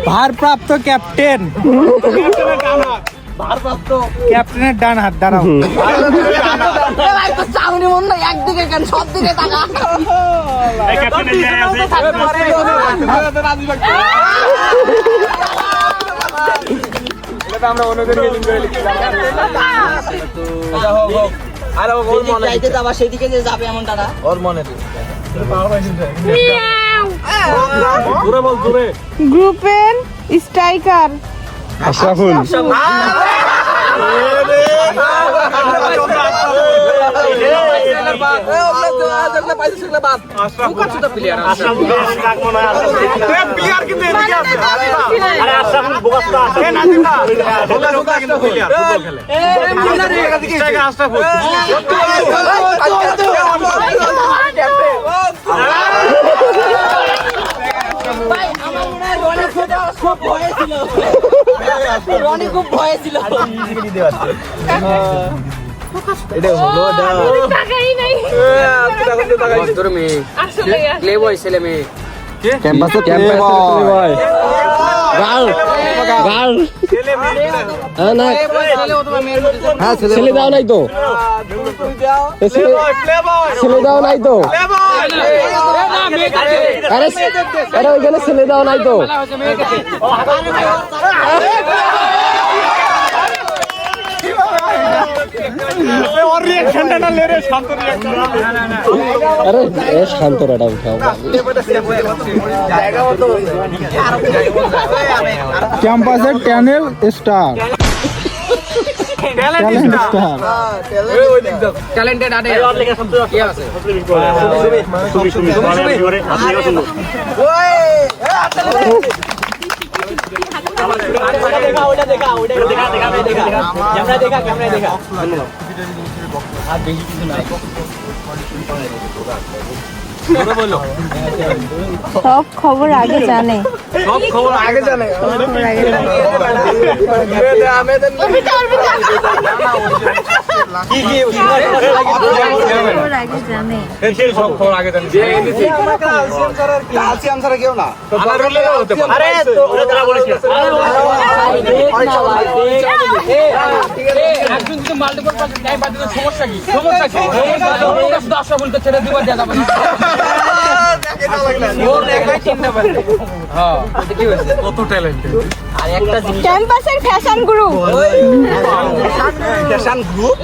ভারপ্রাপ্ত ক্যাপ্টেন, ক্যাপ্টেনের ডান হাত। দাঁড়াও, চাউনি মন না একদিকে কেন সব দিকে টাকা। আমরা অন্যদেরকে সেদিকে যে যাবে এমন টাকা ওর মনে গ্রুপের স্ট্রাইকার আশরাফুল। রনি খুব ভয়ে ছিল। ছেলে দাও নাই তো, ছেলে দাও নাই তো, আরে আরে ওইখানে ছেলে দাও নাই তো। আরে শান্তরাটা উঠাও। ক্যাম্পাসের talent star, talent star. Talented আডে কি আছে সব খবর আগে জানে, সব খবর আগে জানে। সব খবর আগে জানে। ক্যালসিয়াম ছাড়া কেউ না। একজন যদি মাল্টিপল সমস্যা কি? সমস্যা কি? আশরাফুল তো ছেড়ে দিবার দেওয়া যাবে না। কত ট্যালেন্টেড। ক্যাম্পাসের ফ্যাশন গ্রুপ, ফ্যাশন গ্রুপ।